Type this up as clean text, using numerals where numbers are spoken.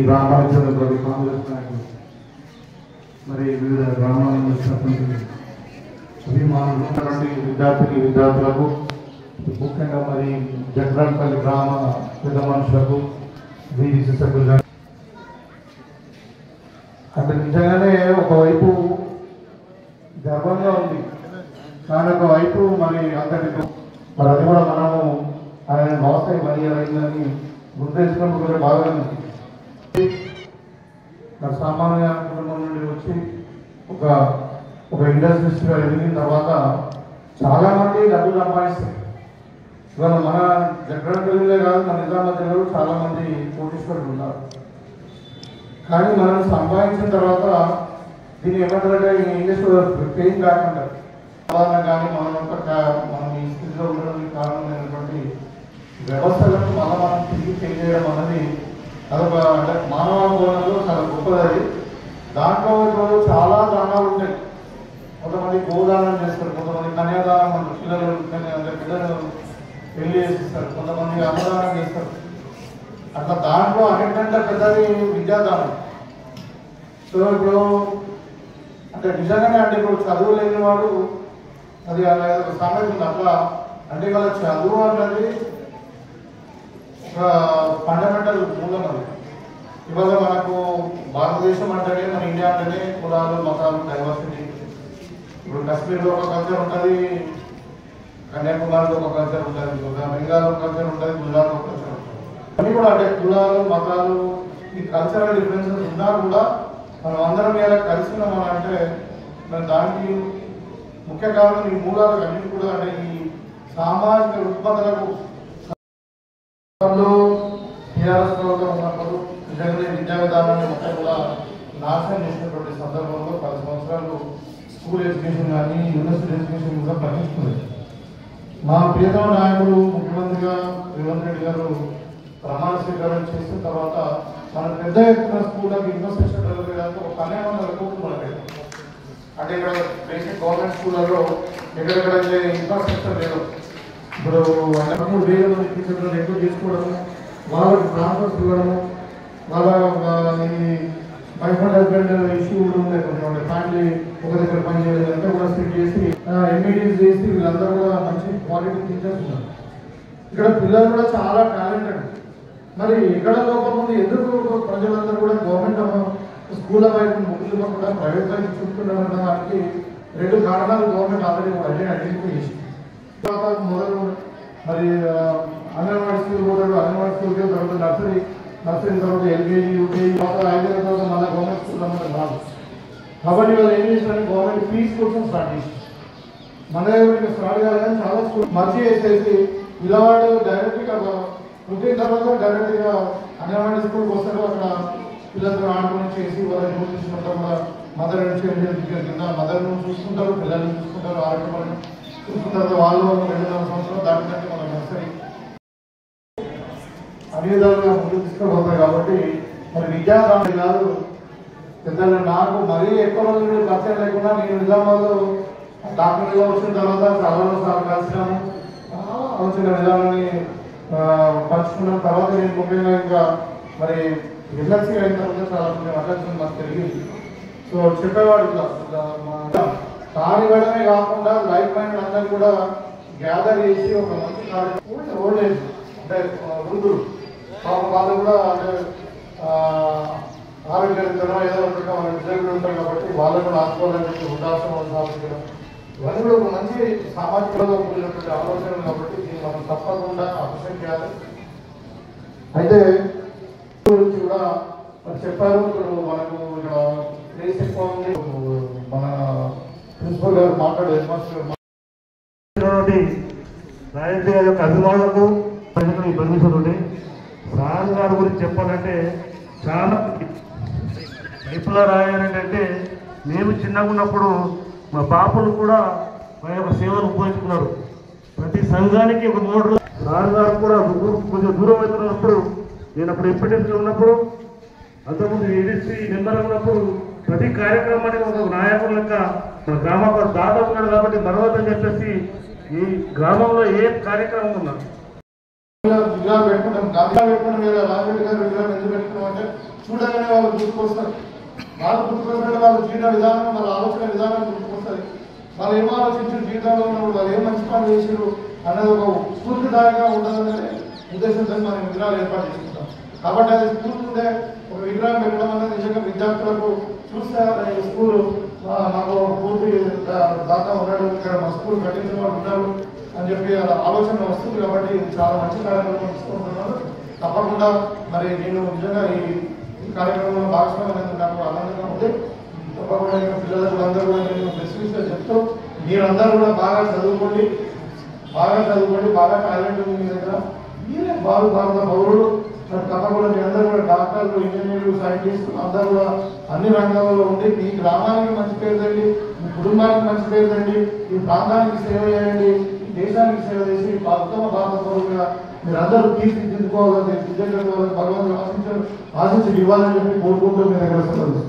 గ్రామానికి చెందిన కాంగ్రెస్ నాయకులు మరి వివిధ గ్రామాల నుంచి వచ్చినటువంటి అభిమానులు విద్యార్థులకు ముఖ్యంగా మరి జగ్రాన్పల్లి గ్రామ పెద్ద మనుషులకు వీధి సభ్యులు అంటే నిజంగానే ఒకవైపు గర్వంగా ఉంది, కానీ ఒకవైపు మరి అంతటి మరి అది కూడా మనము ఆయన వ్యవస్థ మరి అయిందని గుర్తించినప్పుడు కూడా బాగా మరి సామాన్య కుటుంబం నుండి వచ్చి ఒక ఇండస్ట్రీస్గా ఎదిగిన తర్వాత చాలామంది డబ్బులు సంపాదిస్తారు. ఇవాళ మన జగ్రాన్పల్లిలో కాదు, మన నిజామాబాద్లో చాలామంది కోటీశ్వరులు ఉన్నారు. కానీ మనం సంపాదించిన తర్వాత దీన్ని ఏమంటారంటే ఇంగ్లీష్లో పేయింగ్ బ్యాక్ అంటారు. సాధారణ కానీ మనం ఈ స్థితిలో ఉండడానికి కారణమైనటువంటి వ్యవస్థలను మనం తిరిగి చేయడం అన్నది అదొక అంటే మానవ కోణంలో చాలా గొప్పది. దాంట్లో ఇప్పుడు చాలా దానాలు ఉంటాయి. కొంతమంది గోదానం చేస్తారు, కొంతమంది కన్యాదానం అంటారు, పిల్లలు పెళ్లి చేసిస్తారు, కొంతమంది అన్నదానం చేస్తారు. అట్లా దాంట్లో అన్నింటికంటే పెద్దది విద్యాదానం. సో ఇప్పుడు అంటే నిజంగానే అంటే ఇప్పుడు చదువు లేని వాడు అది అలా ఒక సామెత ఉంది అట్లా. అంటే వాళ్ళ చదువు అన్నది ఒక ఫండమెంటల్ మూలం. అది ఇవాళ మనకు భారతదేశం అంటేనే, మన ఇండియా అంటేనే కులాలు మతాలు డైవర్సిటీ. ఇప్పుడు కాశ్మీర్లో ఒక కల్చర్ ఉంటుంది, కన్యాకుమారిలో ఒక కల్చర్ ఉంటుంది, బెంగాల్లో ఒక కల్చర్ ఉంటుంది, గుజరాత్లో ఒక కల్చర్ ఉంటుంది. అన్నీ కూడా అంటే కులాలు మతాలు ఈ కల్చరల్ డిఫరెన్సెస్ ఉన్నా కూడా మనం అందరం ఇలా కలిసి ఉన్నామంటే మరి దానికి ముఖ్య కారణం ఈ మూలాలకు అన్నిటి కూడా అంటే ఈ సామాజిక రుగ్మతలకు టీఆర్ఎస్ ప్రభుత్వం ఉన్నప్పుడు నిజంగానే విద్యా విధానాన్ని మొత్తం కూడా నాశనం చేసినటువంటి సందర్భంలో 10 సంవత్సరాలు స్కూల్ ఎడ్యుకేషన్ కానీ యూనివర్సిటీ ఎడ్యుకేషన్ కూడా పట్టించుకుంది. మా ప్రియతమ నాయకుడు ముఖ్యమంత్రిగా రేవంత్ రెడ్డి గారు ప్రమాణ స్వీకారం చేసిన తర్వాత మన పెద్ద ఎత్తున స్కూళ్ళకి ఇన్ఫ్రాస్ట్రక్చర్ డెవలప్ చేయడానికి ఒక 1200 కోట్లు మనకి. అంటే ఇక్కడ బేసిక్ గవర్నమెంట్ స్కూళ్ళలో ఎక్కడెక్కడైతే ఇన్ఫ్రాస్ట్రక్చర్ లేదు, ఇప్పుడు 3,000 మంది టీచర్లను ఎక్కువ చేసుకోవడము, వాళ్ళకి ట్రాన్స్ఫర్స్ ఇవ్వడము, వాళ్ళ ఈ వైఫ్ అండ్ హస్బెండ్ ఇష్యూ కూడా ఉన్నాయి. కొంచెం ఫ్యామిలీ ఒక దగ్గర పని చేయలేదు అంతా కూడా సెట్ చేసి ఎంబీడీస్ చేసి వీళ్ళందరూ కూడా మంచి క్వాలిటీ టీచర్స్ ఉన్నారు. ఇక్కడ పిల్లలు కూడా చాలా టాలెంటెడ్. మరి ఇక్కడ లోపల ఉంది ఎందుకు ప్రజలందరూ కూడా గవర్నమెంట్ స్కూళ్ళ వైపు ముగ్గులు కూడా ప్రైవేట్ వైపు చూసుకుంటానికి 2 కారణాలు గవర్నమెంట్ ఆల్రెడీ ఐడెంటిఫై చేసి మొదలు మరి అంగన్వాడీ స్కూల్ పోతాడు, అంగన్వాడీ స్కూల్కి తర్వాత నర్సరీ తర్వాత ఎల్కేజీ యూకేజీ తర్వాత 5 ఏళ్ళ తర్వాత మళ్ళీ గవర్నమెంట్ స్కూల్ అన్నది రాదు. కాబట్టి వాళ్ళు ఏం చేసినారు, గవర్నమెంట్ ఫీజు కోసం స్టార్ట్ చేసి మన దగ్గర స్టార్ట్ కాదు కానీ చాలా స్కూల్ మర్జీ వేసేసి పిల్లవాడు డైరెక్ట్గా పుట్టిన తర్వాత డైరెక్ట్గా అంగన్వాడీ స్కూల్కి వస్తారు. అక్కడ పిల్లలతో ఆడుకుని చేసి వాళ్ళని చూపించుకుంటారు కూడా. మదర్ అండ్ చైల్డ్ కింద మదర్ను చూసుకుంటారు, పిల్లల్ని చూసుకుంటారు, ఆరోగ్యం చూసుకుంటారు. వాళ్ళు 2-4 సంవత్సరాలు దాటినట్టు మన నర్సరీ అన్ని విధాలుగా ముందుకు తీసుకుపోతాయి. కాబట్టి మరి విద్యాదానం కాదు పెద్దలు నాకు మరీ ఎక్కువ రోజులు పరిచయం లేకుండా నేను నిజామాబాద్లో డాక్టర్గా వచ్చిన తర్వాత చాలా సార్లు కలిసినాము, ఆలోచన విధానాన్ని పంచుకున్న తర్వాత నేను ముఖ్యంగా ఇంకా మరి ఎమ్మెల్సీ అయిన తర్వాత చాలా కొంచెం అడ్రస్ మాకు తెలియదు. సో చెప్పేవాడు కానివ్వడమే కాకుండా లైఫ్ మైండ్ అందరూ కూడా గ్యాదర్ చేసి ఒక మంచి కార్యక్రమం ఓల్డ్ ఏజ్ అంటే వృద్ధులు వాళ్ళు కూడా అంటే ఆరోగ్యరీత్యా ఏదో ఒకటి మన డిజైన్లు ఉంటారు కాబట్టి వాళ్ళు కూడా ఆదుకోవాలని చెప్పి వృద్ధాశ్రమం స్థాపించడం ఇవన్నీ కూడా ఒక మంచి సామాజికంగా కూడినటువంటి ఆలోచనలు కాబట్టి దీన్ని మనం తప్పకుండా అప్రిషియేట్ చేయాలి. అయితే గురించి కూడా చెప్పారు. ఇప్పుడు మనకు ఇక్కడ ప్లేస్ ఎక్కువ ఉంది. మన ప్రిన్సిపల్ గారు మాట్లాడే రాజేంద్ర గారి యొక్క అభిమానులకు పర్మిషన్ ఉంది. సార్ గారి గురించి చెప్పాలంటే చాలా ఎప్పుడు రాయాలంటే మేము చిన్నగా ఉన్నప్పుడు మా బాపులు కూడా మా యొక్క సేవలు ఉపయోగించుకున్నారు. ప్రతి సంఘానికి ఒక 3 రోజులు సార్ గారు కూడా కొంచెం దూరం అవుతున్నప్పుడు నేను అప్పుడు ఎంపీటీసీలో ఉన్నప్పుడు అంతకుముందు ఏడీసీ మెంబర్ ఉన్నప్పుడు ప్రతి కార్యక్రమానికి ఒక నాయకుల లెక్క మన గ్రామంలో దాత ఉన్నాడు కాబట్టి మరవద్దని చెప్పేసి ఈ గ్రామంలో ఏ కార్యక్రమం ఉన్నా విగ్రహం పెట్టుకుంటాం. గాంధీ పెట్టుకున్నాం లేదా రాజరెడ్డి గారు విగ్రహం ఎందుకు పెట్టుకున్నాం అంటే చూడగానే వాళ్ళు గుర్తుకొస్తారు. వాళ్ళు గుర్తుకొచ్చినట్టు వాళ్ళ జీవన విధానం, వాళ్ళ ఆలోచన విధానం గుర్తుకొస్తుంది. వాళ్ళు ఏం ఆలోచించారు, జీవితంలో ఉన్నప్పుడు వాళ్ళు ఏం మంచి పనులు చేసారు అన్నది ఒక స్ఫూర్తిదాయకంగా ఉండాలనే ఉద్దేశంతో మనం విగ్రహాలు ఏర్పాటు చేసుకుంటాం. కాబట్టి అది స్కూల్ ముందే ఒక విగ్రహం పెట్టడం అనేది నిజంగా విద్యార్థులకు చూస్తే ఈ స్కూల్ మాకు పూర్తి దాకా ఉన్నాడు, ఇక్కడ మా స్కూల్ కట్టించిన వాళ్ళు ఉన్నారు అని చెప్పి అలా ఆలోచన వస్తుంది. కాబట్టి చాలా మంచి కార్యక్రమం తీసుకుంటున్నాను. తప్పకుండా మరి నేను నిజంగా ఈ కార్యక్రమంలో భాగస్వామ్యం అనేది నాకు ఆనందంగా ఉంది. తప్పకుండా పిల్లలకు అందరూ కూడా నేను బెస్ట్ విషయాలు చెప్తూ మీరందరూ కూడా బాగా చదువుకోండి, బాగా టాలెంట్ ఉంది మీ దగ్గర. మీరే భారత పౌరులు. మరి తప్పకుండా మీ అందరూ కూడా డాక్టర్లు, ఇంజనీర్లు, సైంటిస్టులు అందరూ కూడా అన్ని రంగాల్లో ఉండి మీ గ్రామానికి మంచి పేరు తెండి, మీ కుటుంబానికి మంచి పేరు తెండి, ఈ ప్రాంతానికి సేవ చేయండి, ఈ దేశానికి సేవ చేసి ఉత్తమ భారత పౌరులుగా మీరందరూ తీర్చిదిద్దుకోవాలని విద్యార్థులు భగవంతుడు ఆశించి ఇవ్వాలని చెప్పి కోరుకుంటూ మీ దగ్గర సెలవు.